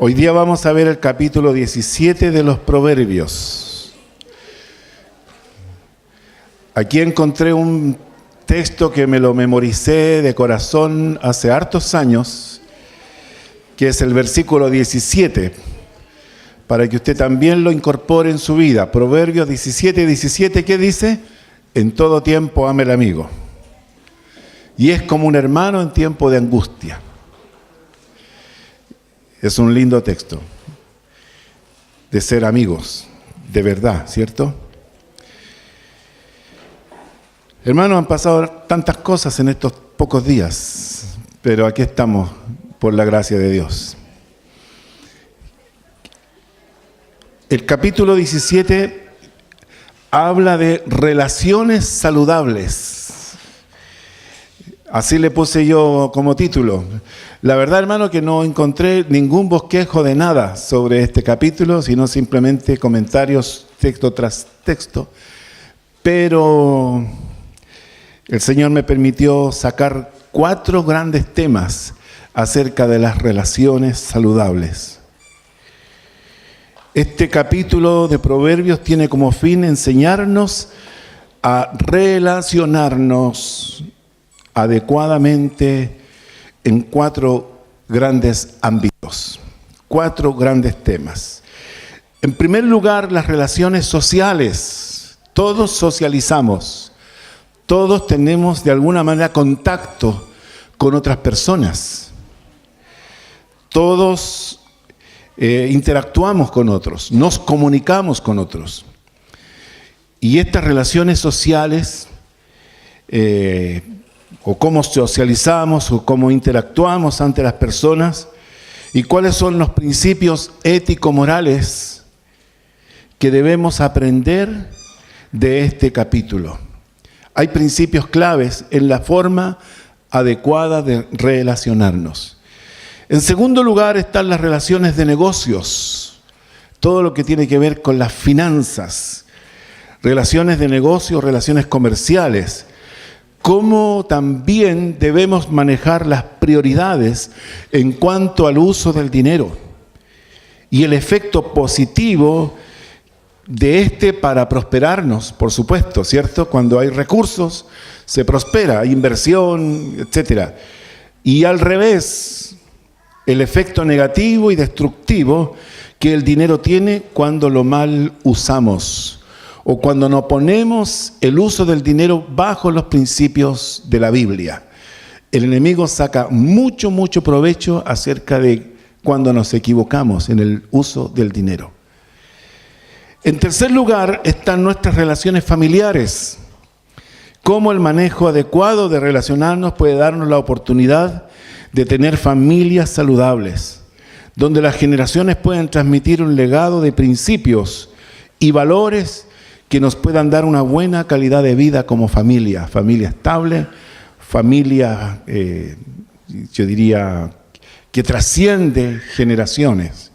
Hoy día vamos a ver el capítulo 17 de los Proverbios. Aquí encontré un texto que me lo memoricé de corazón hace hartos años, que es el versículo 17, para que usted también lo incorpore en su vida. Proverbios 17, ¿qué dice? En todo tiempo ame al amigo. Y es como un hermano en tiempo de angustia. Es un lindo texto de ser amigos, de verdad, ¿cierto? Hermanos, han pasado tantas cosas en estos pocos días, pero aquí estamos por la gracia de Dios. El capítulo 17 habla de relaciones saludables. Así le puse yo como título. La verdad, hermano, que no encontré ningún bosquejo de nada sobre este capítulo, sino simplemente comentarios texto tras texto. Pero el Señor me permitió sacar 4 grandes temas acerca de las relaciones saludables. Este capítulo de Proverbios tiene como fin enseñarnos a relacionarnos adecuadamente en 4 grandes ámbitos, 4 grandes temas. En primer lugar, las relaciones sociales. Todos socializamos, todos tenemos de alguna manera contacto con otras personas, todos interactuamos con otros, nos comunicamos con otros. Y estas relaciones sociales, o cómo socializamos o cómo interactuamos ante las personas, y cuáles son los principios ético-morales que debemos aprender de este capítulo. Hay principios claves en la forma adecuada de relacionarnos. En segundo lugar están las relaciones de negocios, todo lo que tiene que ver con las finanzas, relaciones de negocios, relaciones comerciales, cómo también debemos manejar las prioridades en cuanto al uso del dinero y el efecto positivo de este para prosperarnos, por supuesto, ¿cierto? Cuando hay recursos, se prospera, hay inversión, etc. Y al revés, el efecto negativo y destructivo que el dinero tiene cuando lo mal usamos, o cuando no ponemos el uso del dinero bajo los principios de la Biblia. El enemigo saca mucho provecho acerca de cuando nos equivocamos en el uso del dinero. En tercer lugar están nuestras relaciones familiares. Cómo el manejo adecuado de relacionarnos puede darnos la oportunidad de tener familias saludables, donde las generaciones pueden transmitir un legado de principios y valores que nos puedan dar una buena calidad de vida como familia, familia estable, familia, yo diría, que trasciende generaciones.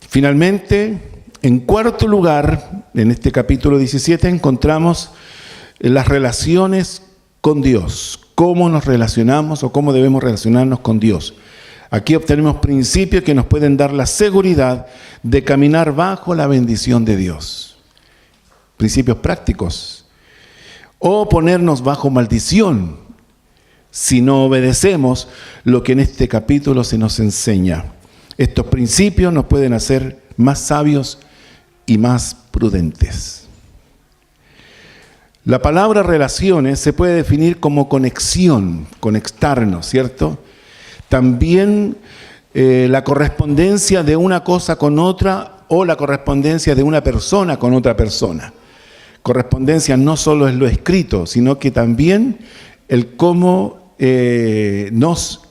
Finalmente, en cuarto lugar, en este capítulo 17, encontramos las relaciones con Dios, cómo nos relacionamos o cómo debemos relacionarnos con Dios. Aquí obtenemos principios que nos pueden dar la seguridad de caminar bajo la bendición de Dios. Principios prácticos. O ponernos bajo maldición si no obedecemos lo que en este capítulo se nos enseña. Estos principios nos pueden hacer más sabios y más prudentes. La palabra relaciones se puede definir como conexión, conectarnos, ¿cierto? También la correspondencia de una cosa con otra o la correspondencia de una persona con otra persona. Correspondencia no solo es lo escrito, sino que también el cómo nos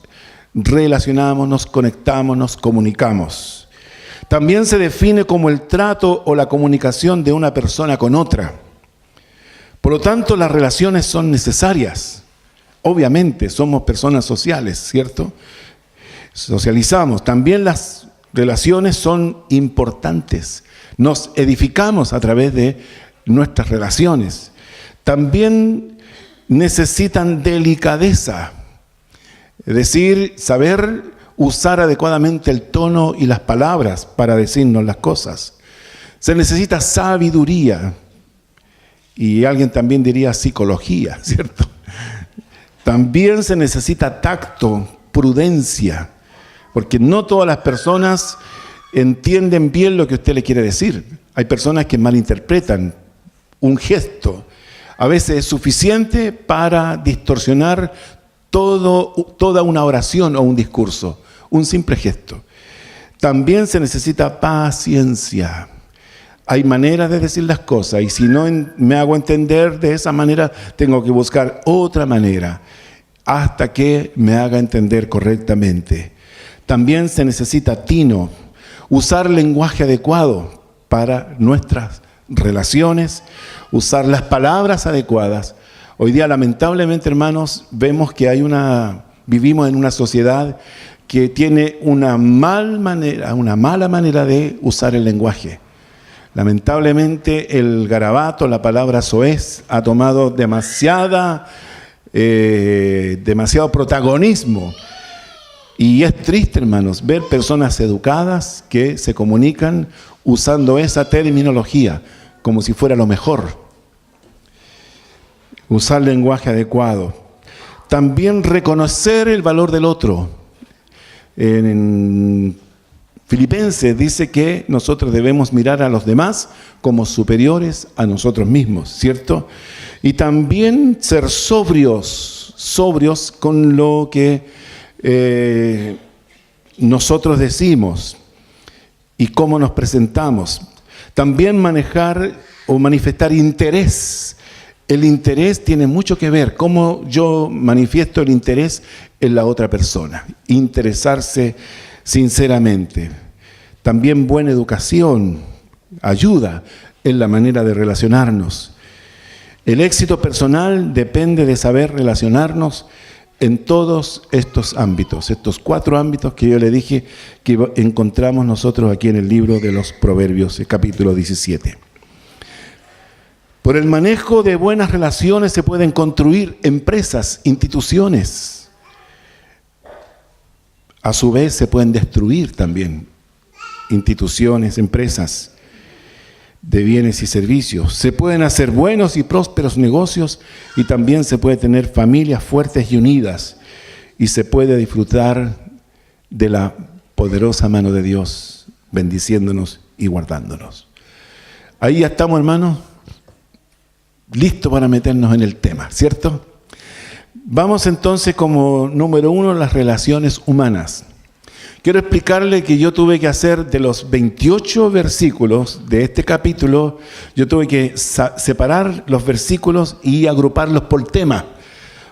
relacionamos, nos conectamos, nos comunicamos. También se define como el trato o la comunicación de una persona con otra. Por lo tanto, las relaciones son necesarias. Obviamente, somos personas sociales, ¿cierto? Socializamos. También las relaciones son importantes. Nos edificamos a través de nuestras relaciones. También necesitan delicadeza. Es decir, saber usar adecuadamente el tono y las palabras para decirnos las cosas. Se necesita sabiduría. Y alguien también diría psicología, ¿cierto? También se necesita tacto, prudencia, porque no todas las personas entienden bien lo que usted le quiere decir. Hay personas que malinterpretan un gesto. A veces es suficiente para distorsionar toda una oración o un discurso, un simple gesto. También se necesita paciencia. Hay maneras de decir las cosas y si no me hago entender de esa manera, tengo que buscar otra manera hasta que me haga entender correctamente. También se necesita tino, usar lenguaje adecuado para nuestras relaciones, usar las palabras adecuadas. Hoy día, lamentablemente, hermanos, vemos que vivimos en una sociedad que tiene una mala manera de usar el lenguaje. Lamentablemente, el garabato, la palabra soez, ha tomado demasiado protagonismo. Y es triste, hermanos, ver personas educadas que se comunican usando esa terminología como si fuera lo mejor. Usar lenguaje adecuado. También reconocer el valor del otro. En Filipenses dice que nosotros debemos mirar a los demás como superiores a nosotros mismos, ¿cierto? Y también ser sobrios con lo que nosotros decimos y cómo nos presentamos. También manejar o manifestar interés. El interés tiene mucho que ver cómo yo manifiesto el interés en la otra persona. Interesarse sinceramente. También buena educación ayuda en la manera de relacionarnos. El éxito personal depende de saber relacionarnos en todos estos ámbitos, estos 4 ámbitos que yo le dije que encontramos nosotros aquí en el libro de los Proverbios, el capítulo 17. Por el manejo de buenas relaciones se pueden construir empresas, instituciones. A su vez se pueden destruir también instituciones, empresas de bienes y servicios. Se pueden hacer buenos y prósperos negocios y también se puede tener familias fuertes y unidas y se puede disfrutar de la poderosa mano de Dios bendiciéndonos y guardándonos. Ahí ya estamos, hermanos, listos para meternos en el tema, ¿cierto? Vamos entonces como número 1, las relaciones humanas. Quiero explicarle que yo tuve que hacer de los 28 versículos de este capítulo, yo tuve que separar los versículos y agruparlos por tema.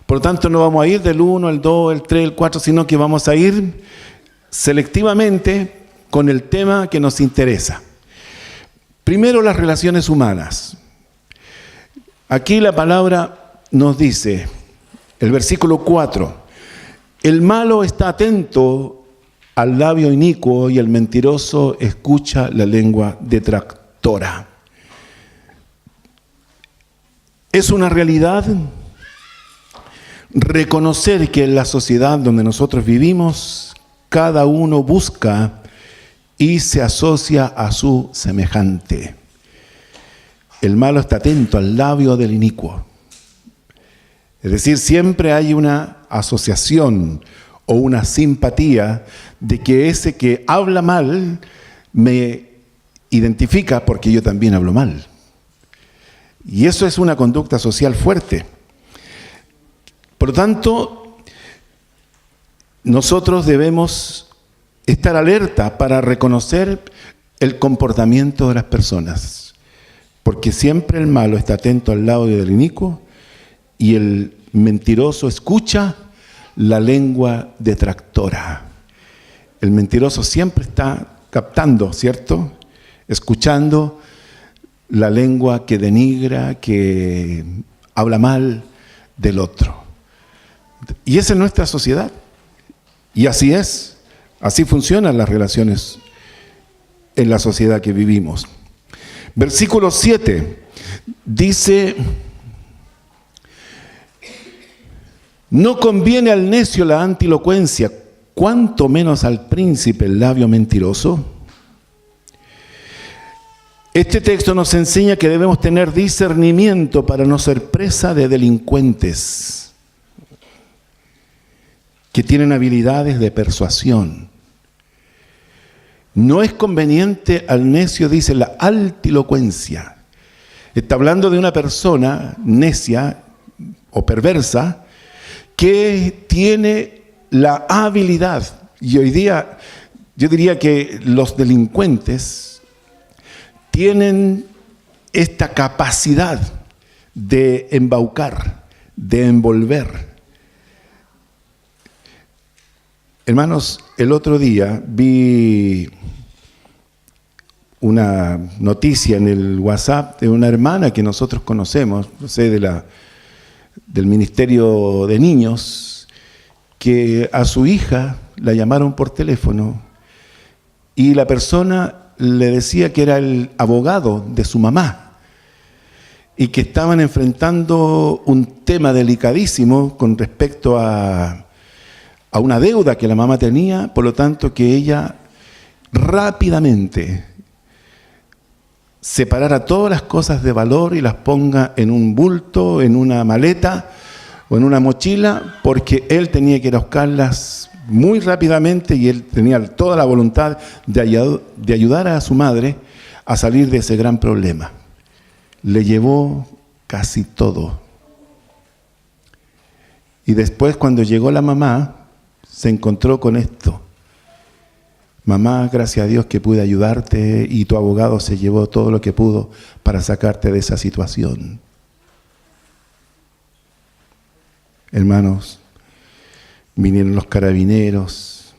Por lo tanto, no vamos a ir del 1, el 2, el 3, el 4, sino que vamos a ir selectivamente con el tema que nos interesa. Primero, las relaciones humanas. Aquí la palabra nos dice, el versículo 4, el malo está atento al labio inicuo y el mentiroso escucha la lengua detractora. Es una realidad reconocer que en la sociedad donde nosotros vivimos, cada uno busca y se asocia a su semejante. El malo está atento al labio del inicuo. Es decir, siempre hay una asociación o una simpatía de que ese que habla mal me identifica porque yo también hablo mal. Y eso es una conducta social fuerte. Por lo tanto, nosotros debemos estar alerta para reconocer el comportamiento de las personas, porque siempre el malo está atento al lado del inicuo y el mentiroso escucha la lengua detractora. El mentiroso siempre está captando, ¿cierto? Escuchando la lengua que denigra, que habla mal del otro. Y esa es nuestra sociedad. Y así es. Así funcionan las relaciones en la sociedad que vivimos. Versículo 7 dice: no conviene al necio la antilocuencia, ¿cuánto menos al príncipe el labio mentiroso? Este texto nos enseña que debemos tener discernimiento para no ser presa de delincuentes que tienen habilidades de persuasión. No es conveniente al necio, dice, la altilocuencia. Está hablando de una persona necia o perversa que tiene la habilidad. Y hoy día yo diría que los delincuentes tienen esta capacidad de embaucar, de envolver. Hermanos, el otro día vi una noticia en el WhatsApp de una hermana que nosotros conocemos, no sé, del Ministerio de Niños, que a su hija la llamaron por teléfono y la persona le decía que era el abogado de su mamá y que estaban enfrentando un tema delicadísimo con respecto a una deuda que la mamá tenía, por lo tanto que ella rápidamente separara todas las cosas de valor y las ponga en un bulto, en una maleta o en una mochila, porque él tenía que ir a buscarlas muy rápidamente y él tenía toda la voluntad de ayudar a su madre a salir de ese gran problema. Le llevó casi todo. Y después, cuando llegó la mamá, se encontró con esto. Mamá, gracias a Dios que pude ayudarte y tu abogado se llevó todo lo que pudo para sacarte de esa situación. Hermanos, vinieron los carabineros,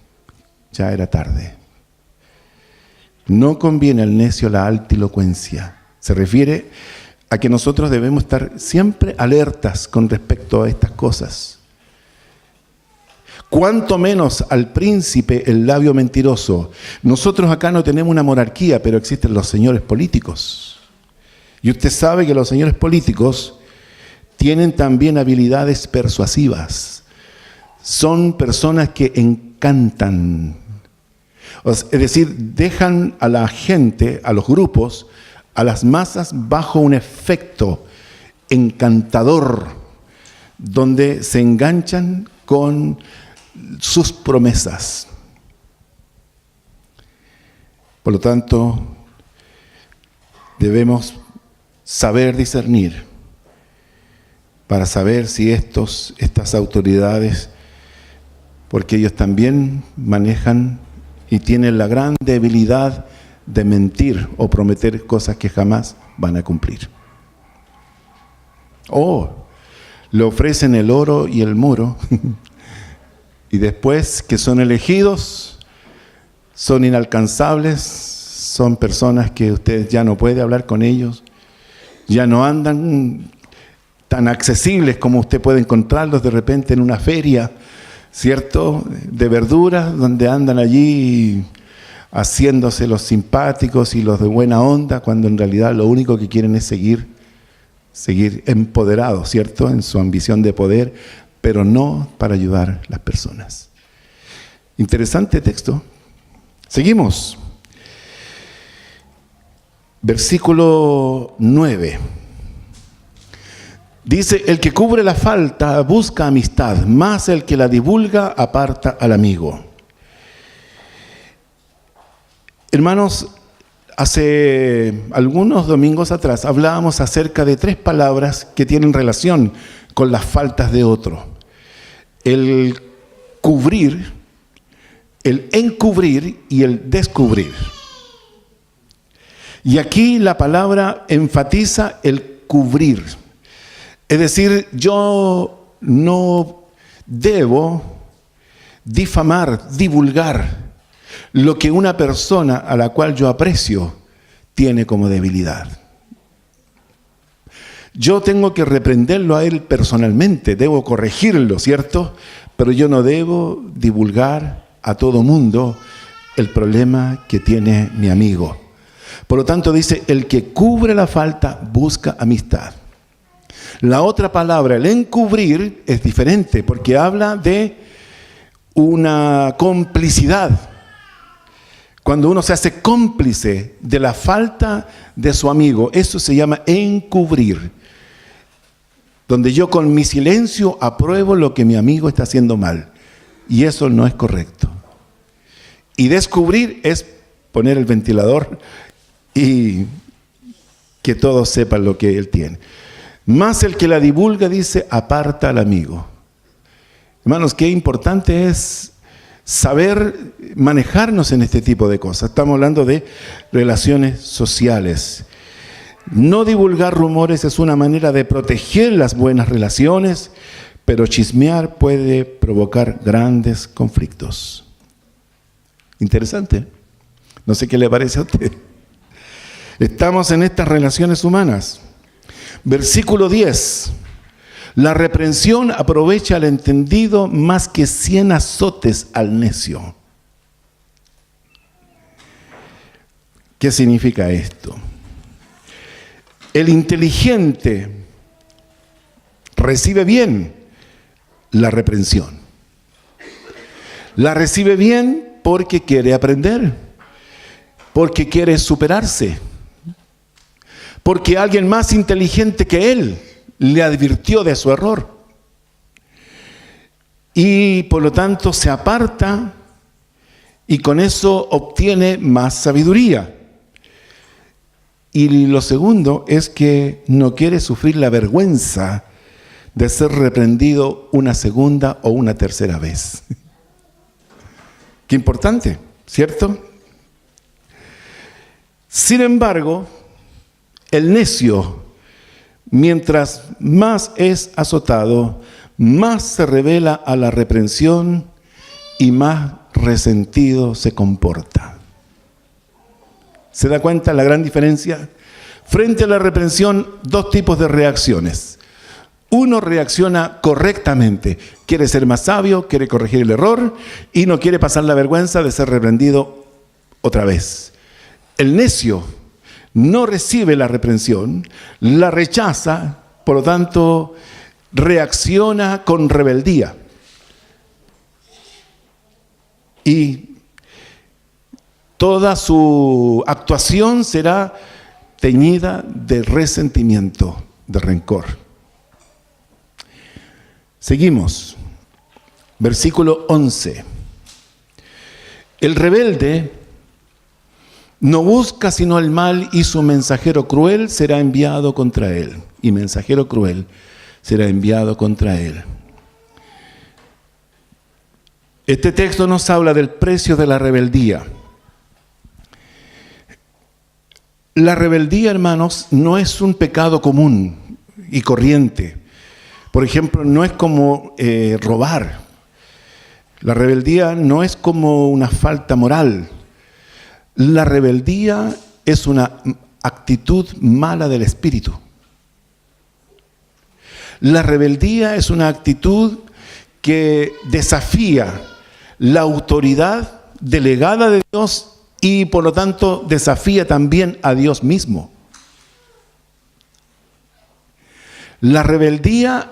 ya era tarde. No conviene al necio la altilocuencia. Se refiere a que nosotros debemos estar siempre alertas con respecto a estas cosas. Cuanto menos al príncipe el labio mentiroso. Nosotros acá no tenemos una monarquía, pero existen los señores políticos. Y usted sabe que los señores políticos tienen también habilidades persuasivas. Son personas que encantan. Es decir, dejan a la gente, a los grupos, a las masas bajo un efecto encantador, donde se enganchan con sus promesas. Por lo tanto, debemos saber discernir para saber si estas autoridades, porque ellos también manejan y tienen la gran debilidad de mentir o prometer cosas que jamás van a cumplir. O le ofrecen el oro y el muro y después que son elegidos, son inalcanzables, son personas que usted ya no puede hablar con ellos, ya no andan tan accesibles como usted puede encontrarlos de repente en una feria, ¿cierto?, de verduras, donde andan allí haciéndose los simpáticos y los de buena onda, cuando en realidad lo único que quieren es seguir empoderados, ¿cierto?, en su ambición de poder, pero no para ayudar a las personas. Interesante texto. Seguimos. Versículo 9. Dice, el que cubre la falta busca amistad, mas el que la divulga aparta al amigo. Hermanos, hace algunos domingos atrás hablábamos acerca de 3 palabras que tienen relación con las faltas de otro. El cubrir, el encubrir y el descubrir. Y aquí la palabra enfatiza el cubrir. Es decir, yo no debo difamar, divulgar lo que una persona a la cual yo aprecio tiene como debilidad. Yo tengo que reprenderlo a él personalmente, debo corregirlo, ¿cierto? Pero yo no debo divulgar a todo mundo el problema que tiene mi amigo. Por lo tanto dice, el que cubre la falta busca amistad. La otra palabra, el encubrir, es diferente porque habla de una complicidad. Cuando uno se hace cómplice de la falta de su amigo, eso se llama encubrir. Donde yo con mi silencio apruebo lo que mi amigo está haciendo mal. Y eso no es correcto. Y descubrir es poner el ventilador y que todos sepan lo que él tiene. Más el que la divulga dice, aparta al amigo. Hermanos, qué importante es saber manejarnos en este tipo de cosas. Estamos hablando de relaciones sociales. No divulgar rumores es una manera de proteger las buenas relaciones, pero chismear puede provocar grandes conflictos. Interesante. No sé qué le parece a usted. Estamos en estas relaciones humanas. Versículo 10. La reprensión aprovecha al entendido más que 100 azotes al necio. ¿Qué significa esto? El inteligente recibe bien la reprensión. La recibe bien porque quiere aprender, porque quiere superarse, porque alguien más inteligente que él le advirtió de su error. Y por lo tanto se aparta y con eso obtiene más sabiduría. Y lo segundo es que no quiere sufrir la vergüenza de ser reprendido una segunda o una tercera vez. Qué importante, ¿cierto? Sin embargo, el necio, mientras más es azotado, más se revela a la reprensión y más resentido se comporta. ¿Se da cuenta la gran diferencia? Frente a la reprensión, dos tipos de reacciones. Uno reacciona correctamente, quiere ser más sabio, quiere corregir el error y no quiere pasar la vergüenza de ser reprendido otra vez. El necio no recibe la reprensión, la rechaza, por lo tanto, reacciona con rebeldía. Y toda su actuación será teñida de resentimiento, de rencor. Seguimos. Versículo 11. El rebelde no busca sino el mal y su mensajero cruel será enviado contra él. Y mensajero cruel será enviado contra él. Este texto nos habla del precio de la rebeldía. La rebeldía, hermanos, no es un pecado común y corriente. Por ejemplo, no es como robar. La rebeldía no es como una falta moral. La rebeldía es una actitud mala del espíritu. La rebeldía es una actitud que desafía la autoridad delegada de Dios y por lo tanto desafía también a Dios mismo. La rebeldía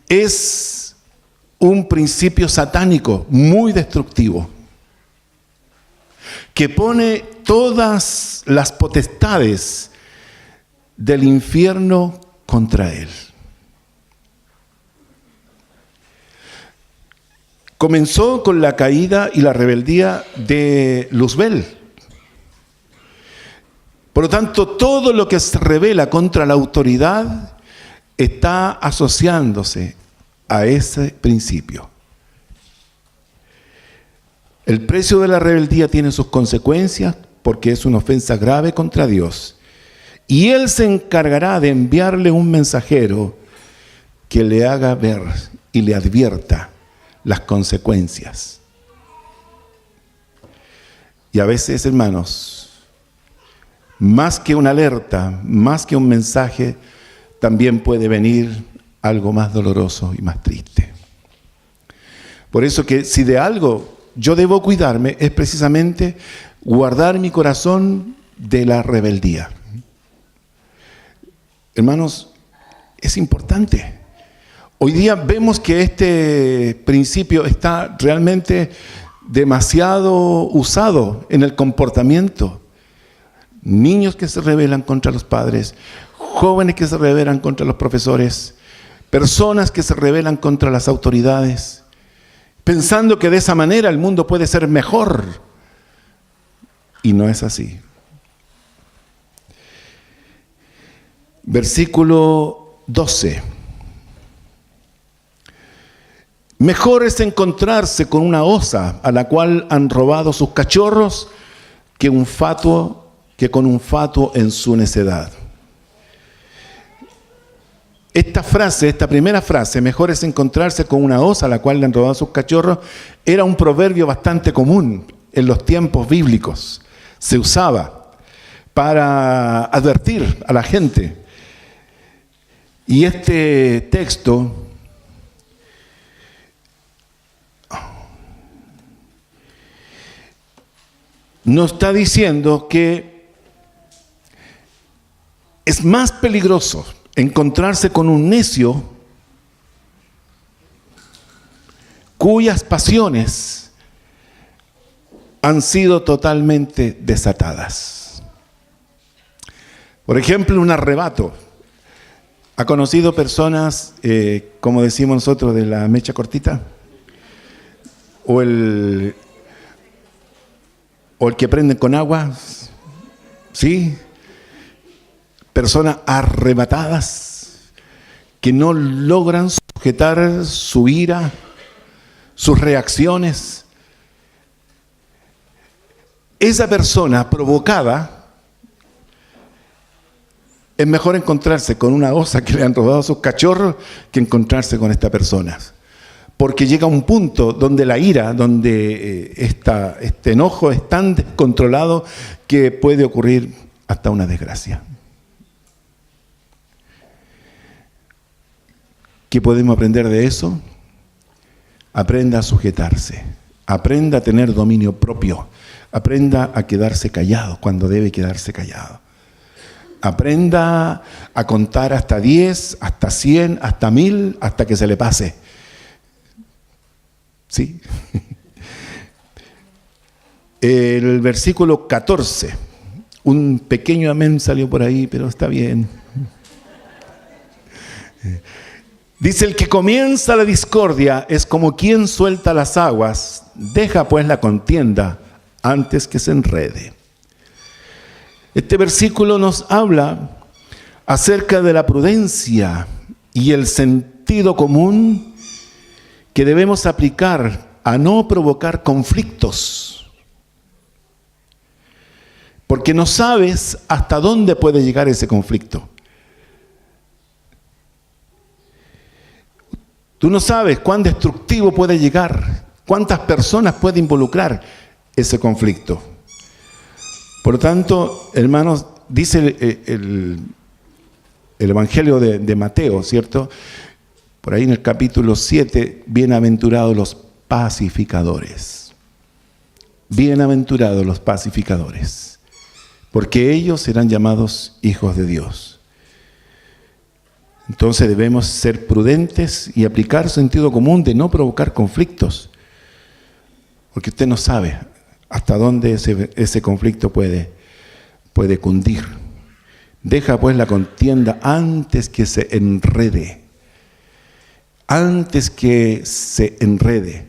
es un principio satánico muy destructivo que pone todas las potestades del infierno contra él. Comenzó con la caída y la rebeldía de Luzbel. Por lo tanto, todo lo que se rebela contra la autoridad está asociándose a ese principio. El precio de la rebeldía tiene sus consecuencias porque es una ofensa grave contra Dios. Y Él se encargará de enviarle un mensajero que le haga ver y le advierta las consecuencias. Y a veces, hermanos, más que una alerta, más que un mensaje, también puede venir algo más doloroso y más triste. Por eso que si de algo yo debo cuidarme, es precisamente guardar mi corazón de la rebeldía. Hermanos, es importante. Hoy día vemos que este principio está realmente demasiado usado en el comportamiento. Niños que se rebelan contra los padres, jóvenes que se rebelan contra los profesores, personas que se rebelan contra las autoridades, pensando que de esa manera el mundo puede ser mejor. Y no es así. Versículo 12. Mejor es encontrarse con una osa a la cual han robado sus cachorros que con un fatuo en su necedad. Esta primera frase, mejor es encontrarse con una osa a la cual le han robado sus cachorros, era un proverbio bastante común en los tiempos bíblicos. Se usaba para advertir a la gente. Y este texto nos está diciendo que es más peligroso encontrarse con un necio cuyas pasiones han sido totalmente desatadas. Por ejemplo, un arrebato. ¿Ha conocido personas, como decimos nosotros, de la mecha cortita? O el que prenden con agua, ¿sí? Personas arrebatadas que no logran sujetar su ira, sus reacciones. Esa persona provocada, es mejor encontrarse con una osa que le han robado a sus cachorros que encontrarse con esta persona. Porque llega un punto donde la ira, donde este enojo es tan descontrolado que puede ocurrir hasta una desgracia. ¿Qué podemos aprender de eso? Aprenda a sujetarse, aprenda a tener dominio propio, aprenda a quedarse callado cuando debe quedarse callado. Aprenda a contar hasta 10, hasta 100, hasta 1000, hasta que se le pase. ¿Sí? El versículo 14, un pequeño amén salió por ahí, pero está bien. Dice, el que comienza la discordia es como quien suelta las aguas, deja pues la contienda antes que se enrede. Este versículo nos habla acerca de la prudencia y el sentido común que debemos aplicar a no provocar conflictos. Porque no sabes hasta dónde puede llegar ese conflicto. Tú no sabes cuán destructivo puede llegar, cuántas personas puede involucrar ese conflicto. Por lo tanto, hermanos, dice el Evangelio de Mateo, ¿cierto? Por ahí en el capítulo 7, bienaventurados los pacificadores. Bienaventurados los pacificadores, porque ellos serán llamados hijos de Dios. Entonces debemos ser prudentes y aplicar sentido común de no provocar conflictos, porque usted no sabe hasta dónde ese conflicto puede cundir. Deja pues la contienda antes que se enrede. Antes que se enrede.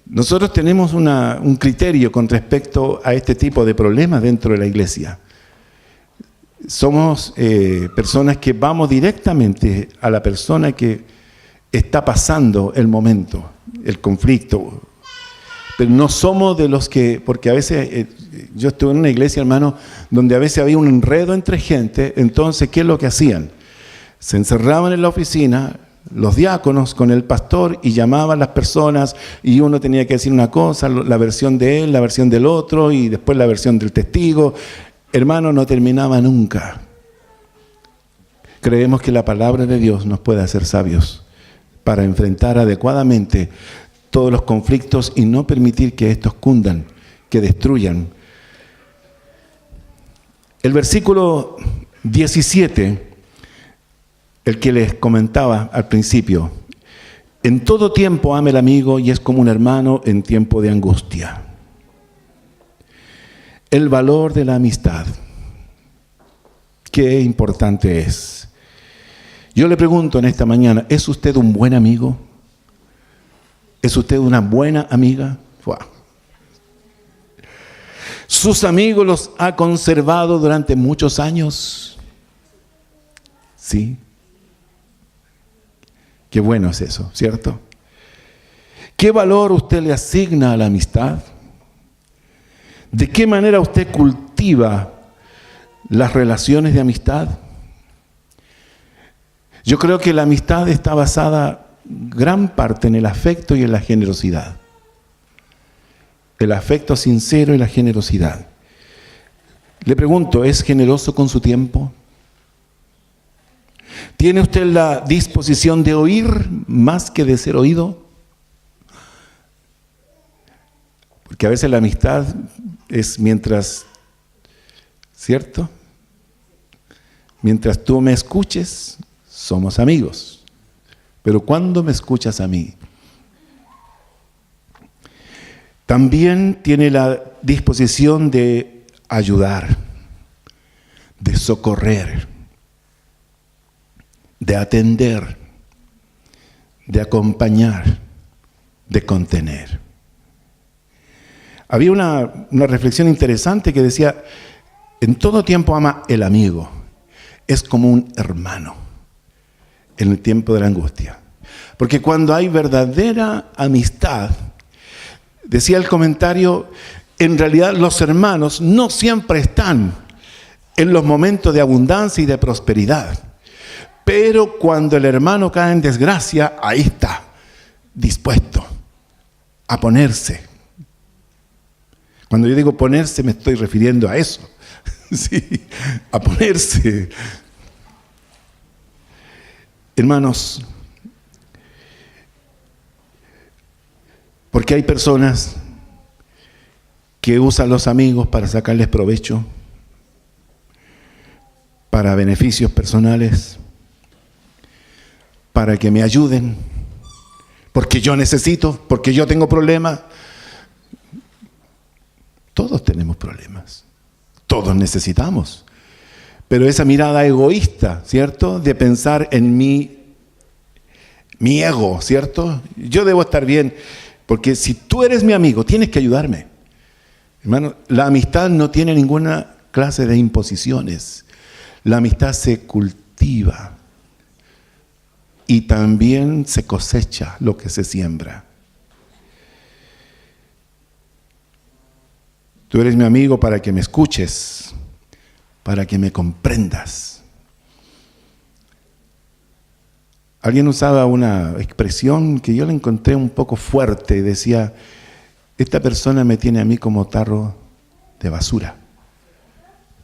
Nosotros tenemos un criterio con respecto a este tipo de problemas dentro de la iglesia. Somos personas que vamos directamente a la persona que está pasando el momento, el conflicto. Pero no somos de los que, porque a veces, yo estuve en una iglesia, hermano, donde a veces había un enredo entre gente. Entonces, ¿qué es lo que hacían? Se encerraban en la oficina, los diáconos con el pastor, y llamaban a las personas, y uno tenía que decir una cosa, la versión de él, la versión del otro, y después la versión del testigo. Hermano, no terminaba nunca. Creemos que la palabra de Dios nos puede hacer sabios para enfrentar adecuadamente todos los conflictos y no permitir que estos cundan, que destruyan. El versículo 17 el que les comentaba al principio. En todo tiempo ame al amigo y es como un hermano en tiempo de angustia. El valor de la amistad. Qué importante es. Yo le pregunto en esta mañana, ¿es usted un buen amigo? ¿Es usted una buena amiga? ¡Wow! ¿Sus amigos los ha conservado durante muchos años? Sí. Qué bueno es eso, ¿cierto? ¿Qué valor usted le asigna a la amistad? ¿De qué manera usted cultiva las relaciones de amistad? Yo creo que la amistad está basada gran parte en el afecto y en la generosidad. El afecto sincero y la generosidad. Le pregunto, ¿es generoso con su tiempo? ¿Tiene usted la disposición de oír más que de ser oído? Porque a veces la amistad es mientras, ¿cierto? Mientras tú me escuches, somos amigos. Pero ¿cuándo me escuchas a mí? También tiene la disposición de ayudar, de socorrer, de atender, de acompañar, de contener. Había una reflexión interesante que decía, en todo tiempo ama el amigo, es como un hermano en el tiempo de la angustia. Porque cuando hay verdadera amistad, decía el comentario, en realidad los hermanos no siempre están en los momentos de abundancia y de prosperidad. Pero cuando el hermano cae en desgracia, ahí está, dispuesto a ponerse. Cuando yo digo ponerse, me estoy refiriendo a eso. Sí, a ponerse. Hermanos, porque hay personas que usan los amigos para sacarles provecho, para beneficios personales, para que me ayuden, porque yo necesito, porque yo tengo problemas. Todos tenemos problemas, todos necesitamos. Pero esa mirada egoísta, ¿cierto? De pensar en mi ego, ¿cierto? Yo debo estar bien, porque si tú eres mi amigo, tienes que ayudarme. Hermano, la amistad no tiene ninguna clase de imposiciones. La amistad se cultiva y también se cosecha lo que se siembra. Tú eres mi amigo para que me escuches, para que me comprendas. Alguien usaba una expresión que yo la encontré un poco fuerte. Decía, esta persona me tiene a mí como tarro de basura.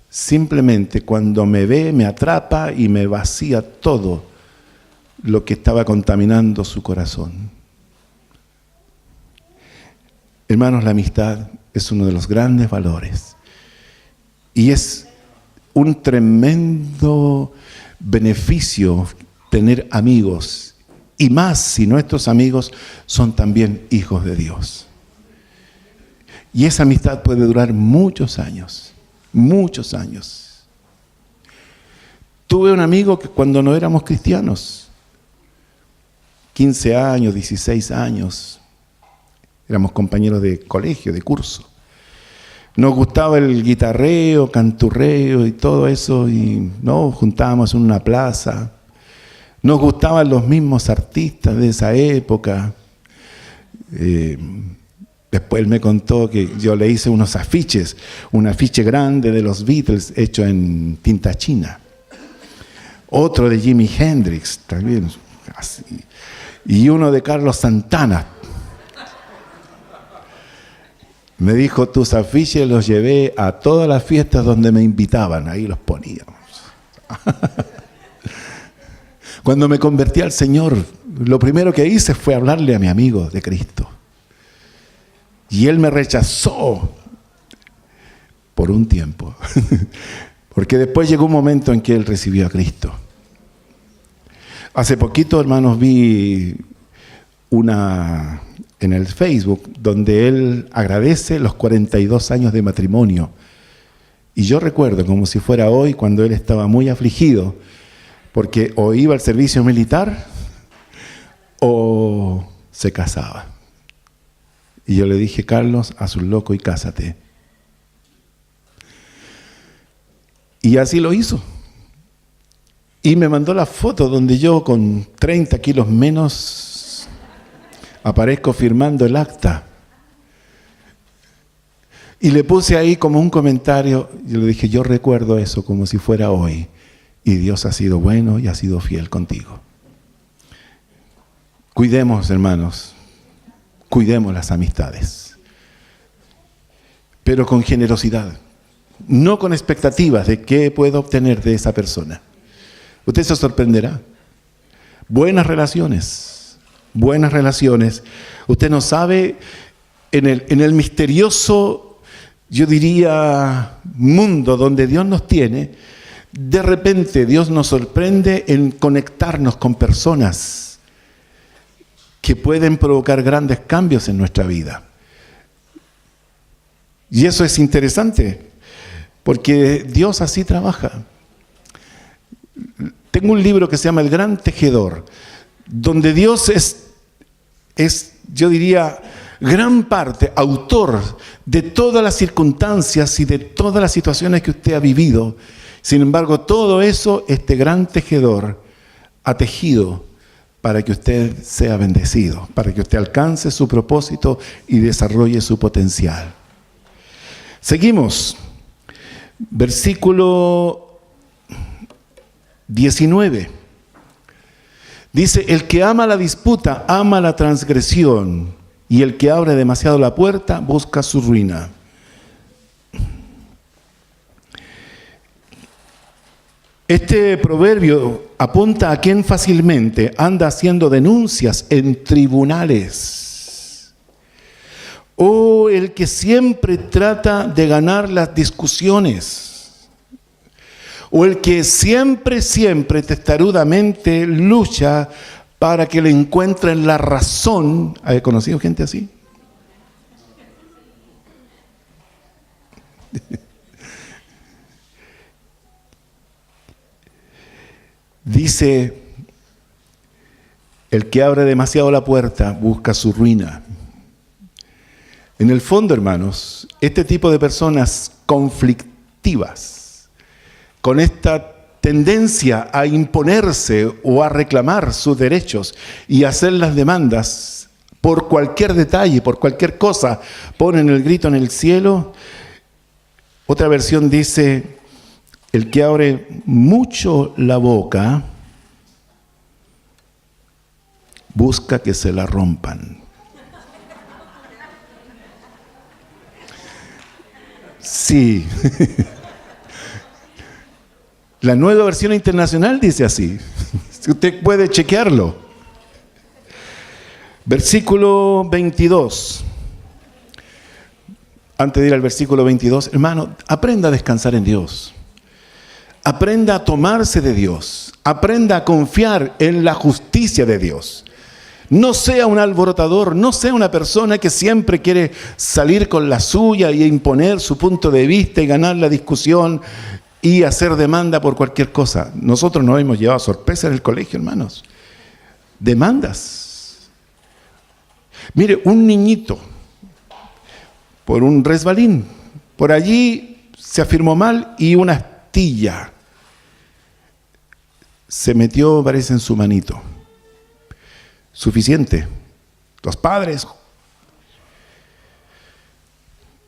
Simplemente cuando me ve, me atrapa y me vacía todo lo que estaba contaminando su corazón. Hermanos, la amistad es uno de los grandes valores. Y es un tremendo beneficio tener amigos. Y más si nuestros amigos son también hijos de Dios. Y esa amistad puede durar muchos años. Muchos años. Tuve un amigo que cuando no éramos cristianos, 15 años, 16 años, éramos compañeros de colegio, de curso. Nos gustaba el guitarreo, canturreo y todo eso, y nos juntábamos en una plaza. Nos gustaban los mismos artistas de esa época. Después él me contó que yo le hice unos afiches, un afiche grande de los Beatles hecho en tinta china. Otro de Jimi Hendrix, también, así. Y uno de Carlos Santana. Me dijo, tus afiches los llevé a todas las fiestas donde me invitaban, ahí los poníamos. Cuando me convertí al Señor, lo primero que hice fue hablarle a mi amigo de Cristo. Y él me rechazó por un tiempo, porque después llegó un momento en que él recibió a Cristo. Hace poquito, hermanos, vi una en el Facebook donde él agradece los 42 años de matrimonio. Y yo recuerdo como si fuera hoy, cuando él estaba muy afligido, porque o iba al servicio militar o se casaba. Y yo le dije: Carlos, haz un loco y cásate. Y así lo hizo. Y me mandó la foto donde yo, con 30 kilos menos, aparezco firmando el acta. Y le puse ahí como un comentario, y le dije: yo recuerdo eso como si fuera hoy. Y Dios ha sido bueno y ha sido fiel contigo. Cuidemos, hermanos, cuidemos las amistades. Pero con generosidad. No con expectativas de qué puedo obtener de esa persona. Usted se sorprenderá. Buenas relaciones. Buenas relaciones. Usted no sabe, en el misterioso, yo diría, mundo donde Dios nos tiene, de repente Dios nos sorprende en conectarnos con personas que pueden provocar grandes cambios en nuestra vida. Y eso es interesante, porque Dios así trabaja. Tengo un libro que se llama El Gran Tejedor, donde Dios es, yo diría, gran parte autor de todas las circunstancias y de todas las situaciones que usted ha vivido. Sin embargo, todo eso, este gran tejedor ha tejido para que usted sea bendecido, para que usted alcance su propósito y desarrolle su potencial. Seguimos. Versículo 19. Dice: el que ama la disputa, ama la transgresión, y el que abre demasiado la puerta, busca su ruina. Este proverbio apunta a quien fácilmente anda haciendo denuncias en tribunales, o el que siempre trata de ganar las discusiones, o el que siempre testarudamente lucha para que le encuentren la razón. ¿Has conocido gente así? Dice: el que abre demasiado la puerta busca su ruina. En el fondo, hermanos, este tipo de personas conflictivas, con esta tendencia a imponerse o a reclamar sus derechos y hacer las demandas por cualquier detalle, por cualquier cosa, ponen el grito en el cielo. Otra versión dice: el que abre mucho la boca busca que se la rompan. Sí. La Nueva Versión Internacional dice así. Usted puede chequearlo. Versículo 22. Antes de ir al versículo 22, hermano, aprenda a descansar en Dios. Aprenda a tomarse de Dios. Aprenda a confiar en la justicia de Dios. No sea un alborotador, no sea una persona que siempre quiere salir con la suya y imponer su punto de vista y ganar la discusión y hacer demanda por cualquier cosa. Nosotros nos hemos llevado sorpresa en el colegio, hermanos. Demandas. Mire, un niñito, por un resbalín, por allí se afirmó mal y una astilla se metió, parece, en su manito. Suficiente. Los padres,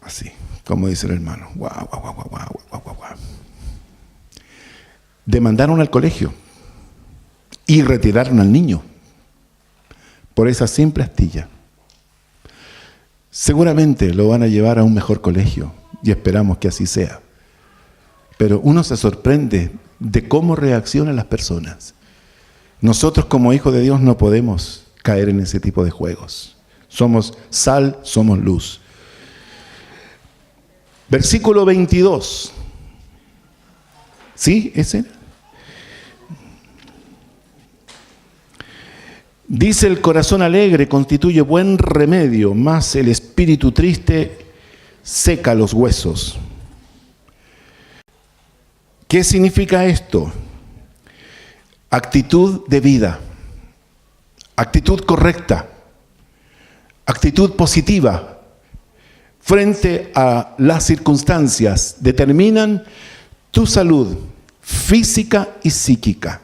así, como dice el hermano, guau, guau, guau, guau, guau, guau, guau, guau. Demandaron al colegio y retiraron al niño por esa simple astilla. Seguramente lo van a llevar a un mejor colegio y esperamos que así sea. Pero uno se sorprende de cómo reaccionan las personas. Nosotros como hijos de Dios no podemos caer en ese tipo de juegos. Somos sal, somos luz. Versículo 22. ¿Sí? ¿Ese? Dice: el corazón alegre constituye buen remedio, mas el espíritu triste seca los huesos. ¿Qué significa esto? Actitud de vida, actitud correcta, actitud positiva frente a las circunstancias determinan tu salud física y psíquica.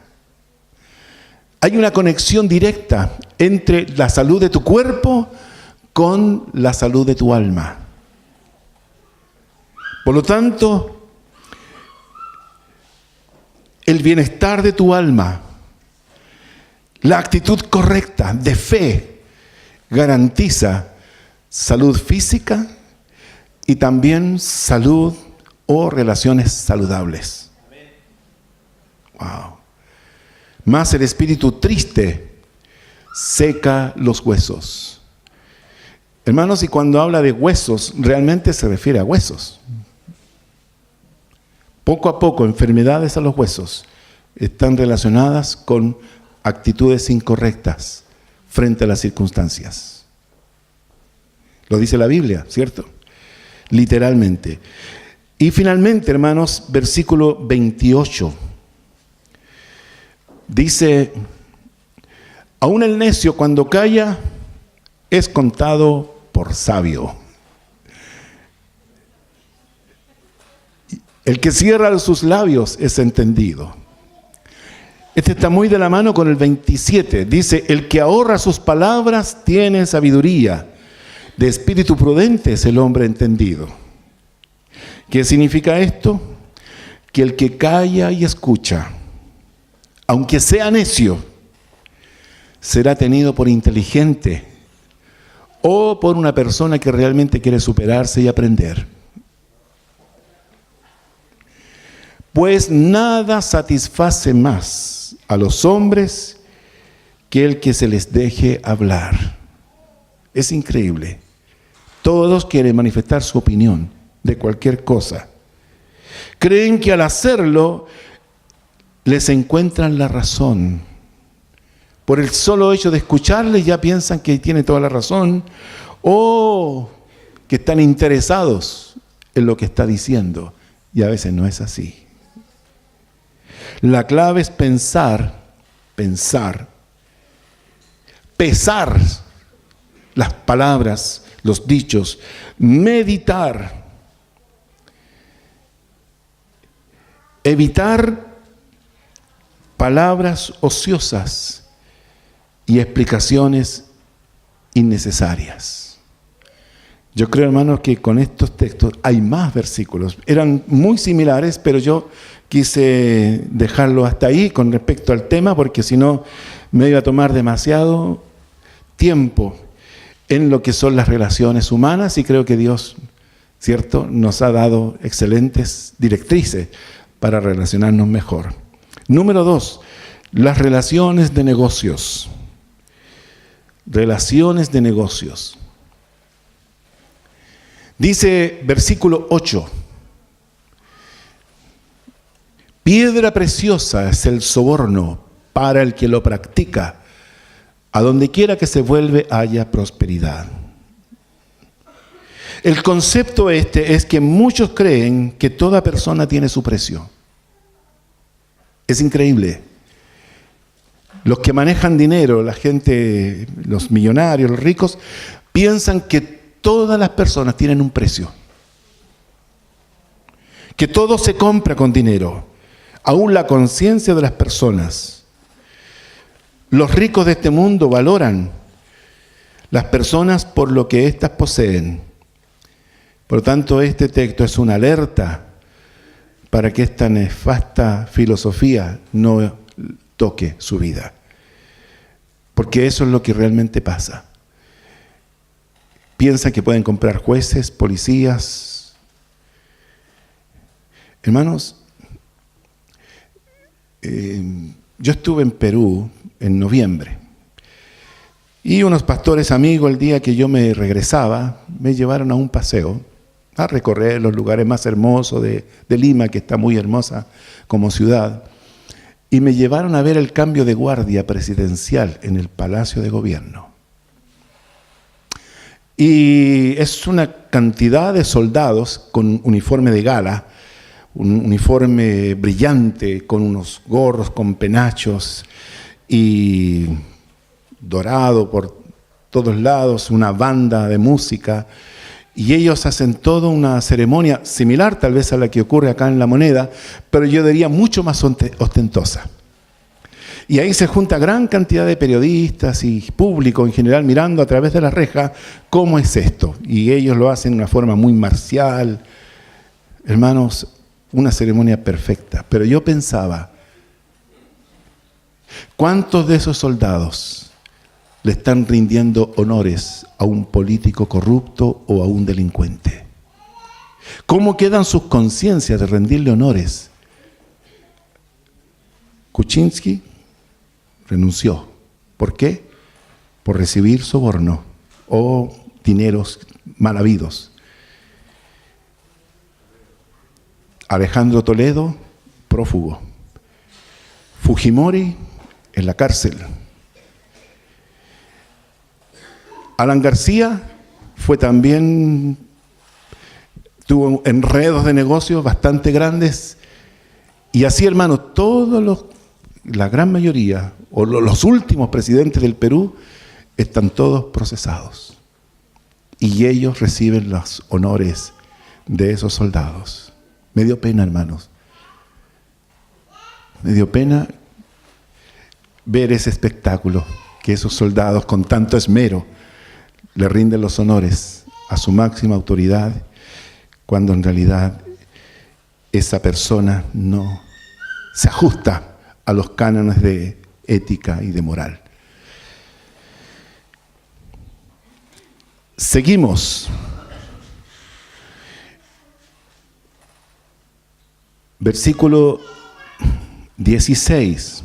Hay una conexión directa entre la salud de tu cuerpo con la salud de tu alma. Por lo tanto, el bienestar de tu alma, la actitud correcta de fe, garantiza salud física y también salud o relaciones saludables. Wow. Mas el espíritu triste seca los huesos. Hermanos, y cuando habla de huesos, realmente se refiere a huesos. Poco a poco, enfermedades a los huesos están relacionadas con actitudes incorrectas frente a las circunstancias. Lo dice la Biblia, ¿cierto? Literalmente. Y finalmente, hermanos, versículo 28. Dice: aún el necio cuando calla es contado por sabio. El que cierra sus labios es entendido. Este está muy de la mano con el 27. Dice: el que ahorra sus palabras tiene sabiduría. De espíritu prudente es el hombre entendido. ¿Qué significa esto? Que el que calla y escucha, aunque sea necio, será tenido por inteligente o por una persona que realmente quiere superarse y aprender. Pues nada satisface más a los hombres que el que se les deje hablar. Es increíble. Todos quieren manifestar su opinión de cualquier cosa. Creen que al hacerlo les encuentran la razón. Por el solo hecho de escucharles ya piensan que tienen toda la razón o que están interesados en lo que está diciendo. Y a veces no es así. La clave es pensar, pesar las palabras, los dichos, meditar, evitar palabras ociosas y explicaciones innecesarias. Yo creo, hermanos, que con estos textos hay más versículos. Eran muy similares, pero yo quise dejarlo hasta ahí con respecto al tema, porque si no me iba a tomar demasiado tiempo en lo que son las relaciones humanas, y creo que Dios, ¿cierto?, nos ha dado excelentes directrices para relacionarnos mejor. Número 2, las relaciones de negocios. Relaciones de negocios. Dice versículo 8: piedra preciosa es el soborno para el que lo practica. A donde quiera que se vuelve haya prosperidad. El concepto es que muchos creen que toda persona tiene su precio. Es increíble. Los que manejan dinero, la gente, los millonarios, los ricos, piensan que todas las personas tienen un precio. Que todo se compra con dinero. Aún la conciencia de las personas. Los ricos de este mundo valoran las personas por lo que éstas poseen. Por lo tanto, este texto es una alerta para que esta nefasta filosofía no toque su vida. Porque eso es lo que realmente pasa. Piensan que pueden comprar jueces, policías. Hermanos, yo estuve en Perú en noviembre. Y unos pastores amigos, el día que yo me regresaba, me llevaron a un paseo, a recorrer los lugares más hermosos de Lima, que está muy hermosa como ciudad. y me llevaron a ver el cambio de guardia presidencial en el Palacio de Gobierno. Y es una cantidad de soldados con uniforme de gala, un uniforme brillante, con unos gorros con penachos y dorado por todos lados, una banda de música. Y ellos hacen toda una ceremonia similar tal vez a la que ocurre acá en La Moneda, pero yo diría mucho más ostentosa. Y ahí se junta gran cantidad de periodistas y público en general mirando a través de la reja cómo es esto. Y ellos lo hacen de una forma muy marcial. Hermanos, una ceremonia perfecta. Pero yo pensaba, ¿cuántos de esos soldados le están rindiendo honores a un político corrupto o a un delincuente? ¿Cómo quedan sus conciencias de rendirle honores? Kuczynski renunció. ¿Por qué? Por recibir soborno o dineros mal habidos. Alejandro Toledo, prófugo. Fujimori, en la cárcel. Alan García fue también, tuvo enredos de negocios bastante grandes. Y así, hermanos, la gran mayoría, o los últimos presidentes del Perú, están todos procesados. Y ellos reciben los honores de esos soldados. Me dio pena, hermanos. Me dio pena ver ese espectáculo, que esos soldados con tanto esmero le rinden los honores a su máxima autoridad, cuando en realidad esa persona no se ajusta a los cánones de ética y de moral. Seguimos. Versículo 16.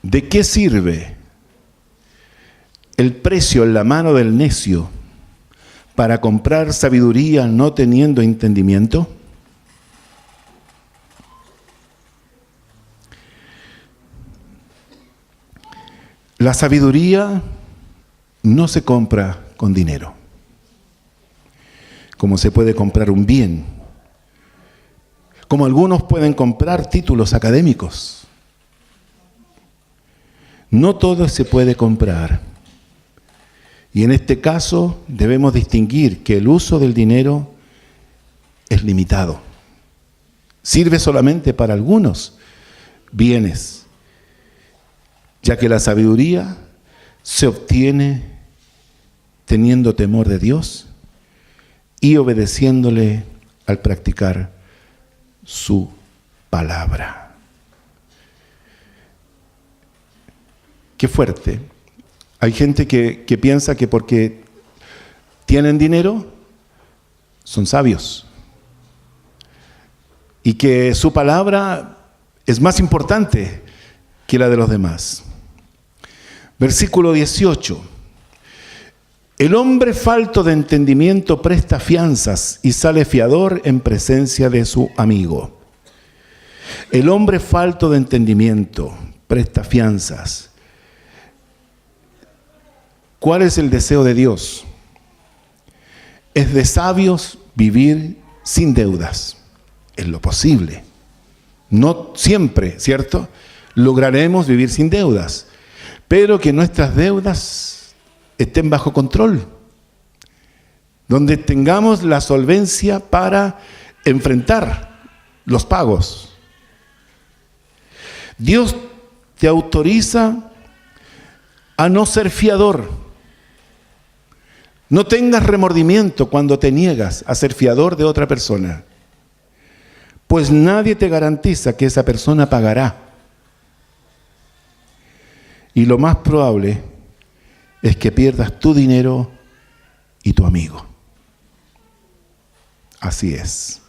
¿De qué sirve el precio en la mano del necio para comprar sabiduría no teniendo entendimiento? La sabiduría no se compra con dinero, como se puede comprar un bien, como algunos pueden comprar títulos académicos. No todo se puede comprar. Y en este caso debemos distinguir que el uso del dinero es limitado. Sirve solamente para algunos bienes, ya que la sabiduría se obtiene teniendo temor de Dios y obedeciéndole al practicar su palabra. Qué fuerte. Hay gente que piensa que porque tienen dinero son sabios y que su palabra es más importante que la de los demás. Versículo 18. El hombre falto de entendimiento presta fianzas y sale fiador en presencia de su amigo. El hombre falto de entendimiento presta fianzas. ¿Cuál es el deseo de Dios? Es de sabios vivir sin deudas, en lo posible. No siempre, ¿cierto?, lograremos vivir sin deudas, pero que nuestras deudas estén bajo control, donde tengamos la solvencia para enfrentar los pagos. Dios te autoriza a no ser fiador. No tengas remordimiento cuando te niegas a ser fiador de otra persona, pues nadie te garantiza que esa persona pagará. Y lo más probable es que pierdas tu dinero y tu amigo. Así es.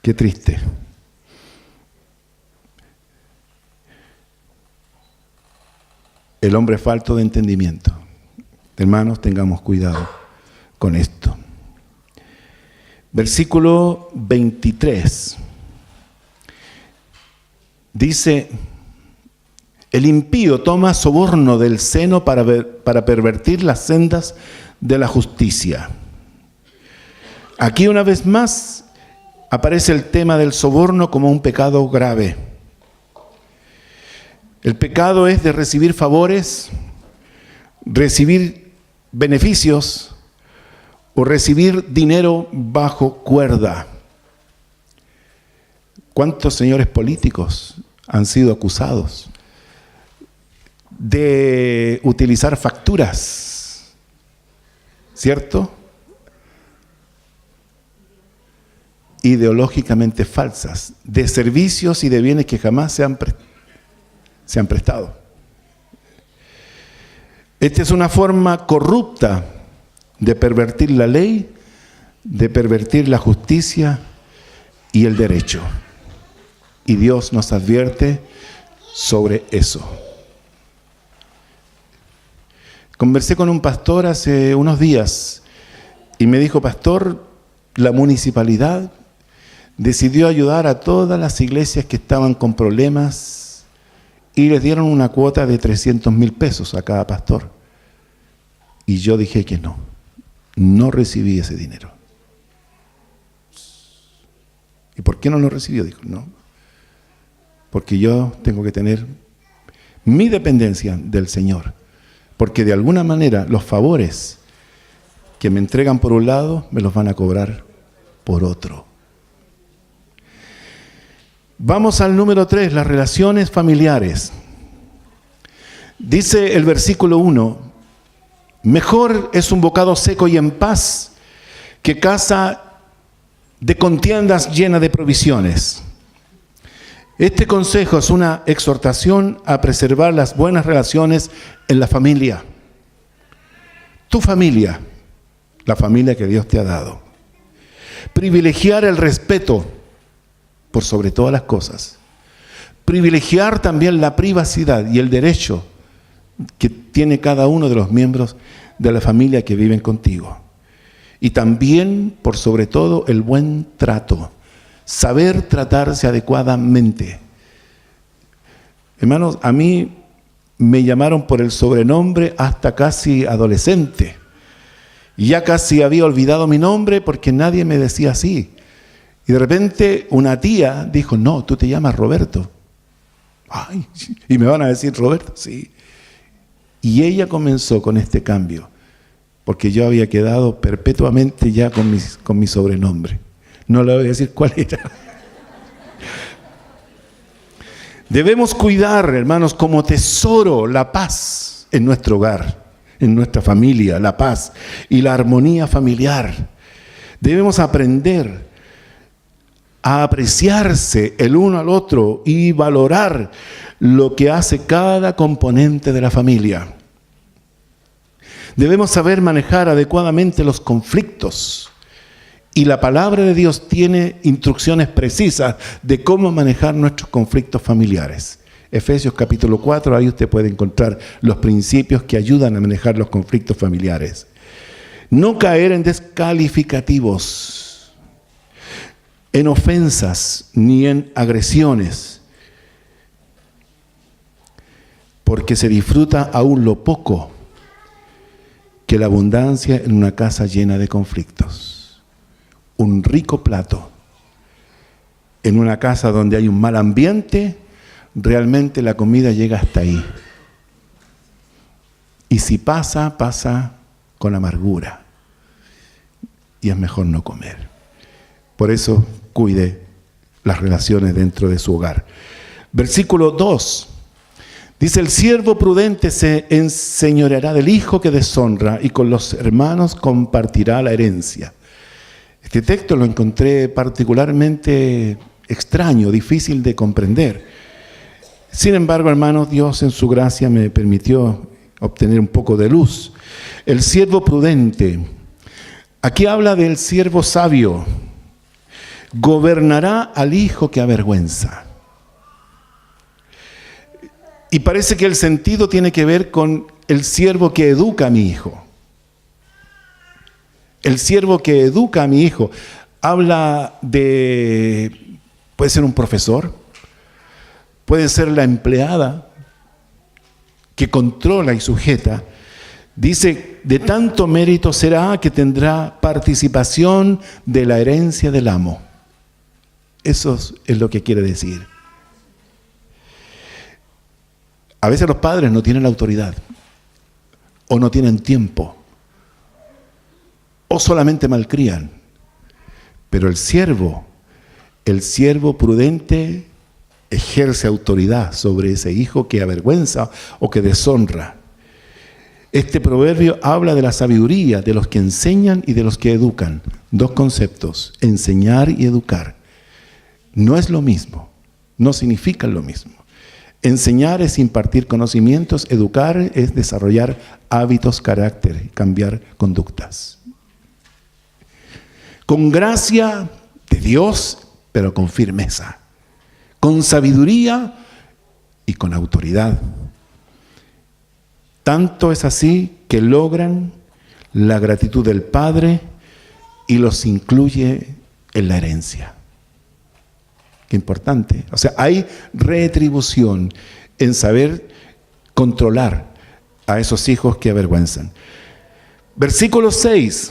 Qué triste. El hombre falto de entendimiento. Hermanos, tengamos cuidado con esto. Versículo 23. Dice: el impío toma soborno del seno para pervertir las sendas de la justicia. Aquí una vez más aparece el tema del soborno como un pecado grave. El pecado es de recibir favores, recibir beneficios o recibir dinero bajo cuerda. ¿Cuántos señores políticos han sido acusados de utilizar facturas, ¿cierto?, ideológicamente falsas, de servicios y de bienes que jamás se han prestado? Esta es una forma corrupta de pervertir la ley, de pervertir la justicia y el derecho. Y Dios nos advierte sobre eso. Conversé con un pastor hace unos días y me dijo: pastor, la municipalidad decidió ayudar a todas las iglesias que estaban con problemas y les dieron una cuota de 300,000 pesos a cada pastor. Y yo dije que no recibí ese dinero. ¿Y por qué no lo recibió? Dijo: no, porque yo tengo que tener mi dependencia del Señor, porque de alguna manera los favores que me entregan por un lado me los van a cobrar por otro. Vamos al número 3, las relaciones familiares. Dice el versículo 1: mejor es un bocado seco y en paz que casa de contiendas llena de provisiones. Este consejo es una exhortación a preservar las buenas relaciones en la familia. Tu familia, la familia que Dios te ha dado. Privilegiar el respeto por sobre todas las cosas. Privilegiar también la privacidad y el derecho que tiene cada uno de los miembros de la familia que viven contigo. Y también, por sobre todo, el buen trato. Saber tratarse adecuadamente. Hermanos, a mí me llamaron por el sobrenombre hasta casi adolescente. Y ya casi había olvidado mi nombre porque nadie me decía así. Y de repente una tía dijo: no, tú te llamas Roberto. Ay, y me van a decir Roberto, sí. Y ella comenzó con este cambio, porque yo había quedado perpetuamente ya con mi sobrenombre. No le voy a decir cuál era. Debemos cuidar, hermanos, como tesoro la paz en nuestro hogar, en nuestra familia, la paz y la armonía familiar. Debemos aprender a apreciarse el uno al otro y valorar lo que hace cada componente de la familia. Debemos saber manejar adecuadamente los conflictos. Y la palabra de Dios tiene instrucciones precisas de cómo manejar nuestros conflictos familiares. Efesios capítulo 4, ahí usted puede encontrar los principios que ayudan a manejar los conflictos familiares. No caer en descalificativos, en ofensas ni en agresiones, porque se disfruta aún lo poco que la abundancia en una casa llena de conflictos. Un rico plato en una casa donde hay un mal ambiente, realmente la comida llega hasta ahí. Y si pasa con amargura. Y es mejor no comer. Por eso cuide las relaciones dentro de su hogar. Versículo 2. Dice: el siervo prudente se enseñoreará del hijo que deshonra y con los hermanos compartirá la herencia. Este texto lo encontré particularmente extraño, difícil de comprender. Sin embargo, hermanos, Dios en su gracia me permitió obtener un poco de luz. El siervo prudente, aquí habla del siervo sabio, gobernará al hijo que avergüenza. Y parece que el sentido tiene que ver con el siervo que educa a mi hijo. El siervo que educa a mi hijo. Habla de, puede ser un profesor, puede ser la empleada que controla y sujeta. Dice, de tanto mérito será que tendrá participación de la herencia del amo. Eso es lo que quiere decir. A veces los padres no tienen la autoridad, o no tienen tiempo, o solamente malcrían. Pero el siervo prudente ejerce autoridad sobre ese hijo que avergüenza o que deshonra. Este proverbio habla de la sabiduría de los que enseñan y de los que educan. Dos conceptos, enseñar y educar. No es lo mismo, no significan lo mismo. Enseñar es impartir conocimientos, educar es desarrollar hábitos, carácter, cambiar conductas. Con gracia de Dios, pero con firmeza. Con sabiduría y con autoridad. Tanto es así que logran la gratitud del Padre y los incluye en la herencia. Qué importante. O sea, hay retribución en saber controlar a esos hijos que avergüenzan. Versículo 6.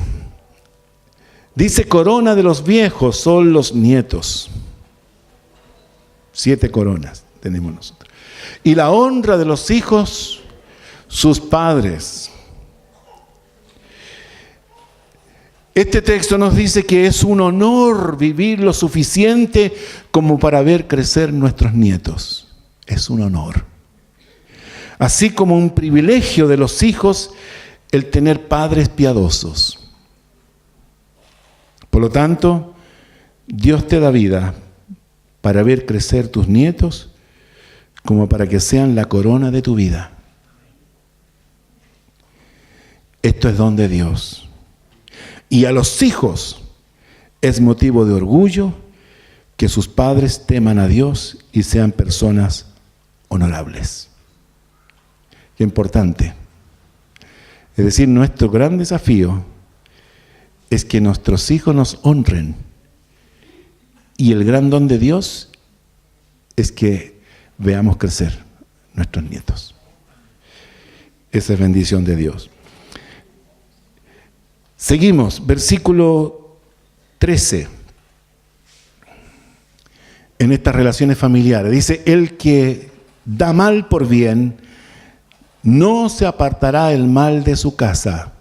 Dice, corona de los viejos son los nietos. 7 coronas tenemos nosotros. Y la honra de los hijos, sus padres. Este texto nos dice que es un honor vivir lo suficiente como para ver crecer nuestros nietos. Es un honor. Así como un privilegio de los hijos el tener padres piadosos. Por lo tanto, Dios te da vida para ver crecer tus nietos como para que sean la corona de tu vida. Esto es don de Dios. Y a los hijos es motivo de orgullo que sus padres teman a Dios y sean personas honorables. Qué importante. Es decir, nuestro gran desafío es que nuestros hijos nos honren. Y el gran don de Dios es que veamos crecer nuestros nietos. Esa es bendición de Dios. Seguimos, versículo 13. En estas relaciones familiares dice, el que da mal por bien, no se apartará el mal de su casa.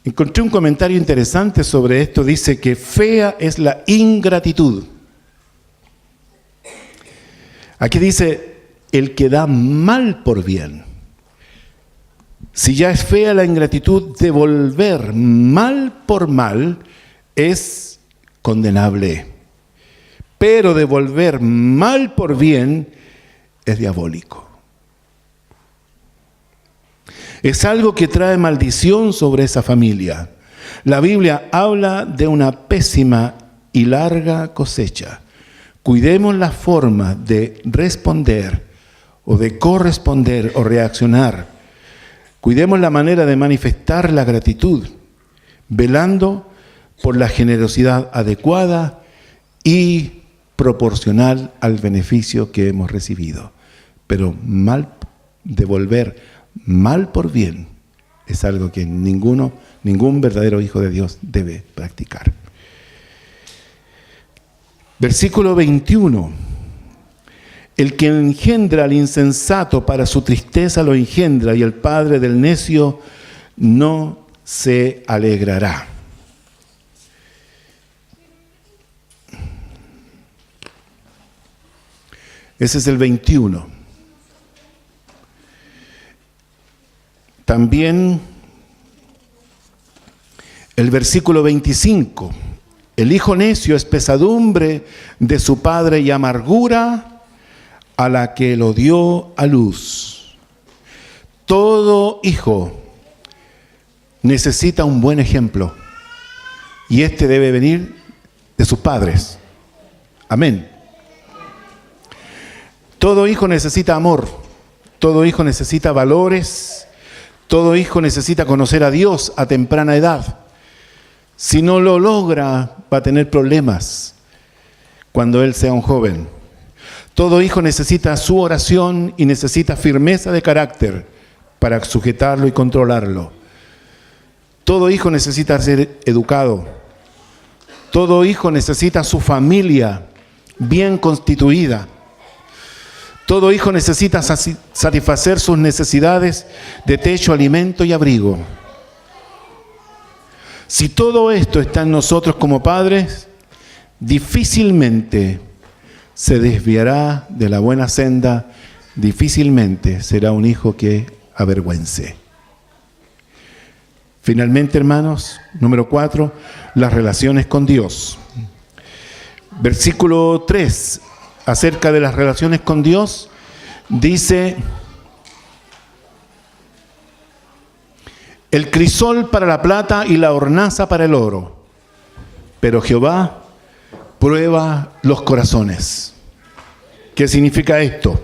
Encontré un comentario interesante sobre esto. Dice que fea es la ingratitud. Aquí dice, el que da mal por bien. Si ya es fea la ingratitud, devolver mal por mal es condenable. Pero devolver mal por bien es diabólico. Es algo que trae maldición sobre esa familia. La Biblia habla de una pésima y larga cosecha. Cuidemos la forma de responder o de corresponder o reaccionar. Cuidemos la manera de manifestar la gratitud, velando por la generosidad adecuada y proporcional al beneficio que hemos recibido. Pero devolver mal por bien es algo que ningún verdadero hijo de Dios debe practicar. Versículo 21. El que engendra al insensato para su tristeza lo engendra, y el padre del necio no se alegrará. Ese es el 21. También el versículo 25. El hijo necio es pesadumbre de su padre y amargura a la que lo dio a luz. Todo hijo necesita un buen ejemplo, y este debe venir de sus padres. Amén. Todo hijo necesita amor, todo hijo necesita valores, Todo hijo necesita conocer a Dios a temprana edad. Si no lo logra, va a tener problemas cuando él sea un joven. Todo hijo necesita su oración y necesita firmeza de carácter para sujetarlo y controlarlo. Todo hijo necesita ser educado. Todo hijo necesita su familia bien constituida. Todo hijo necesita satisfacer sus necesidades de techo, alimento y abrigo. Si todo esto está en nosotros como padres, difícilmente se desviará de la buena senda, difícilmente será un hijo que avergüence. Finalmente, hermanos, número 4, las relaciones con Dios. Versículo 3, acerca de las relaciones con Dios, dice: el crisol para la plata y la hornaza para el oro, pero Jehová prueba los corazones. ¿Qué significa esto?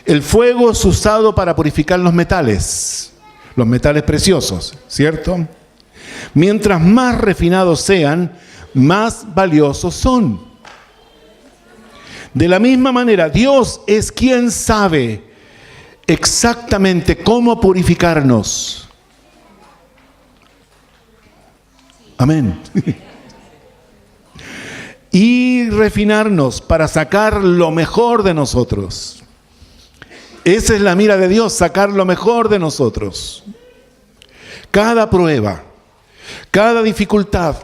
El fuego es usado para purificar los metales preciosos, ¿cierto? Mientras más refinados sean, más valiosos son. De la misma manera, Dios es quien sabe exactamente cómo purificarnos. Amén. Y refinarnos para sacar lo mejor de nosotros. Esa es la mira de Dios, sacar lo mejor de nosotros. Cada prueba, cada dificultad,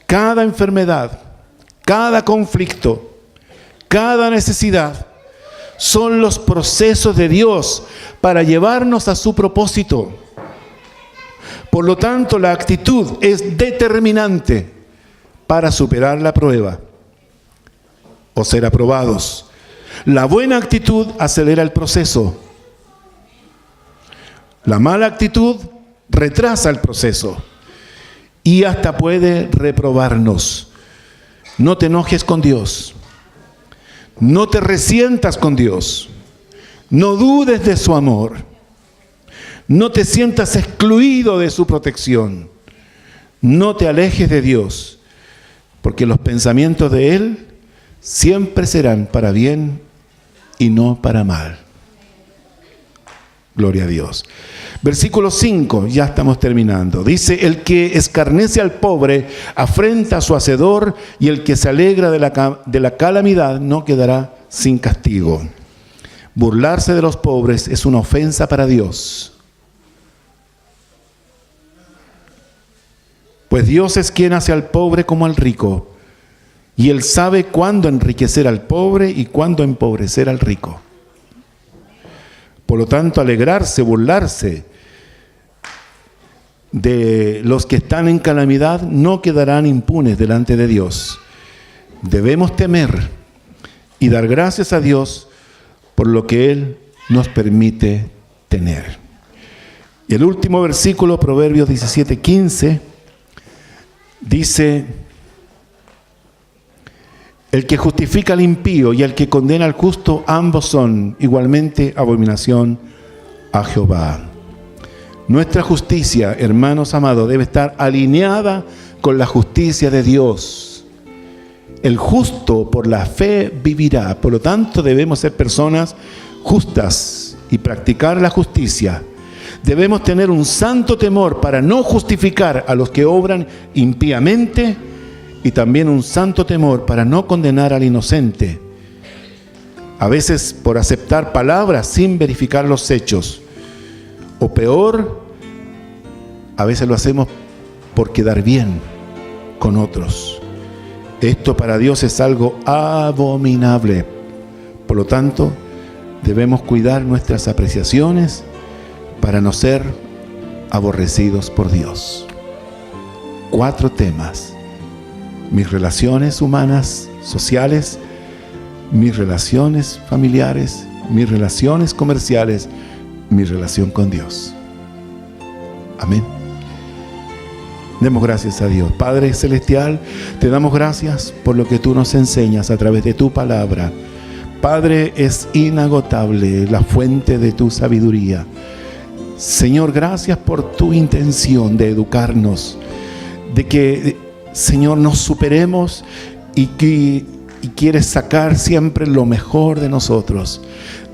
cada enfermedad, cada conflicto, cada necesidad, son los procesos de Dios para llevarnos a su propósito. Por lo tanto, la actitud es determinante para superar la prueba o ser aprobados. La buena actitud acelera el proceso. La mala actitud retrasa el proceso y hasta puede reprobarnos. No te enojes con Dios. No te resientas con Dios. No dudes de su amor. No te sientas excluido de su protección. No te alejes de Dios, porque los pensamientos de Él siempre serán para bien y no para mal. Gloria a Dios. Versículo 5, ya estamos terminando. Dice: el que escarnece al pobre afrenta a su hacedor, y el que se alegra de la calamidad no quedará sin castigo. Burlarse de los pobres es una ofensa para Dios. Pues Dios es quien hace al pobre como al rico, y Él sabe cuándo enriquecer al pobre y cuándo empobrecer al rico. Por lo tanto, alegrarse, burlarse de los que están en calamidad no quedarán impunes delante de Dios. Debemos temer y dar gracias a Dios por lo que Él nos permite tener. Y el último versículo, Proverbios 17:15, dice: el que justifica al impío y el que condena al justo, ambos son igualmente abominación a Jehová. Nuestra justicia, hermanos amados, debe estar alineada con la justicia de Dios. El justo por la fe vivirá. Por lo tanto, debemos ser personas justas y practicar la justicia. Debemos tener un santo temor para no justificar a los que obran impíamente, y también un santo temor para no condenar al inocente, a veces por aceptar palabras sin verificar los hechos, o peor, a veces lo hacemos por quedar bien con otros. Esto para Dios es algo abominable. Por lo tanto, debemos cuidar nuestras apreciaciones para no ser aborrecidos por Dios. 4 temas: mis relaciones humanas, sociales, mis relaciones familiares, mis relaciones comerciales, mi relación con Dios. Amén. Demos gracias a Dios. Padre Celestial, te damos gracias por lo que tú nos enseñas a través de tu palabra. Padre, es inagotable la fuente de tu sabiduría. Señor, gracias por tu intención de educarnos, de que, Señor, nos superemos y quieres sacar siempre lo mejor de nosotros.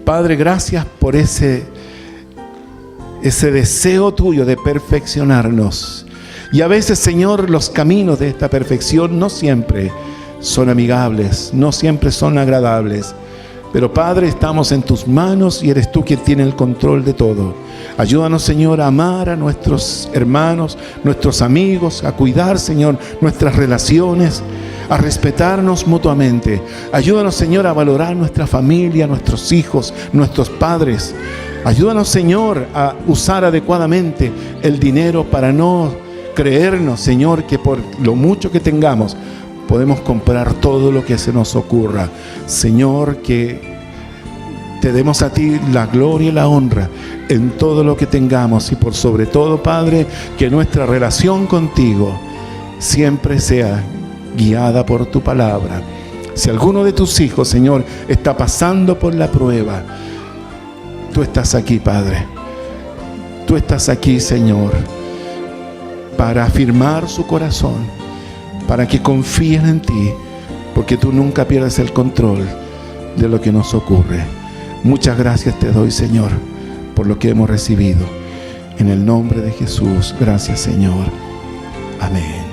Padre, gracias por ese deseo tuyo de perfeccionarnos. Y a veces, Señor, los caminos de esta perfección no siempre son amigables, no siempre son agradables. Pero Padre, estamos en tus manos y eres tú quien tiene el control de todo. Ayúdanos, Señor, a amar a nuestros hermanos, nuestros amigos, a cuidar, Señor, nuestras relaciones, a respetarnos mutuamente. Ayúdanos, Señor, a valorar nuestra familia, nuestros hijos, nuestros padres. Ayúdanos, Señor, a usar adecuadamente el dinero para no creernos, Señor, que por lo mucho que tengamos podemos comprar todo lo que se nos ocurra. Señor, que te demos a ti la gloria y la honra en todo lo que tengamos, y por sobre todo, Padre, que nuestra relación contigo siempre sea guiada por tu palabra. Si alguno de tus hijos, Señor, está pasando por la prueba, tú estás aquí, Padre. Tú estás aquí, Señor, para afirmar su corazón, para que confíen en ti, porque tú nunca pierdes el control de lo que nos ocurre. Muchas gracias te doy, Señor, por lo que hemos recibido. En el nombre de Jesús, gracias, Señor. Amén.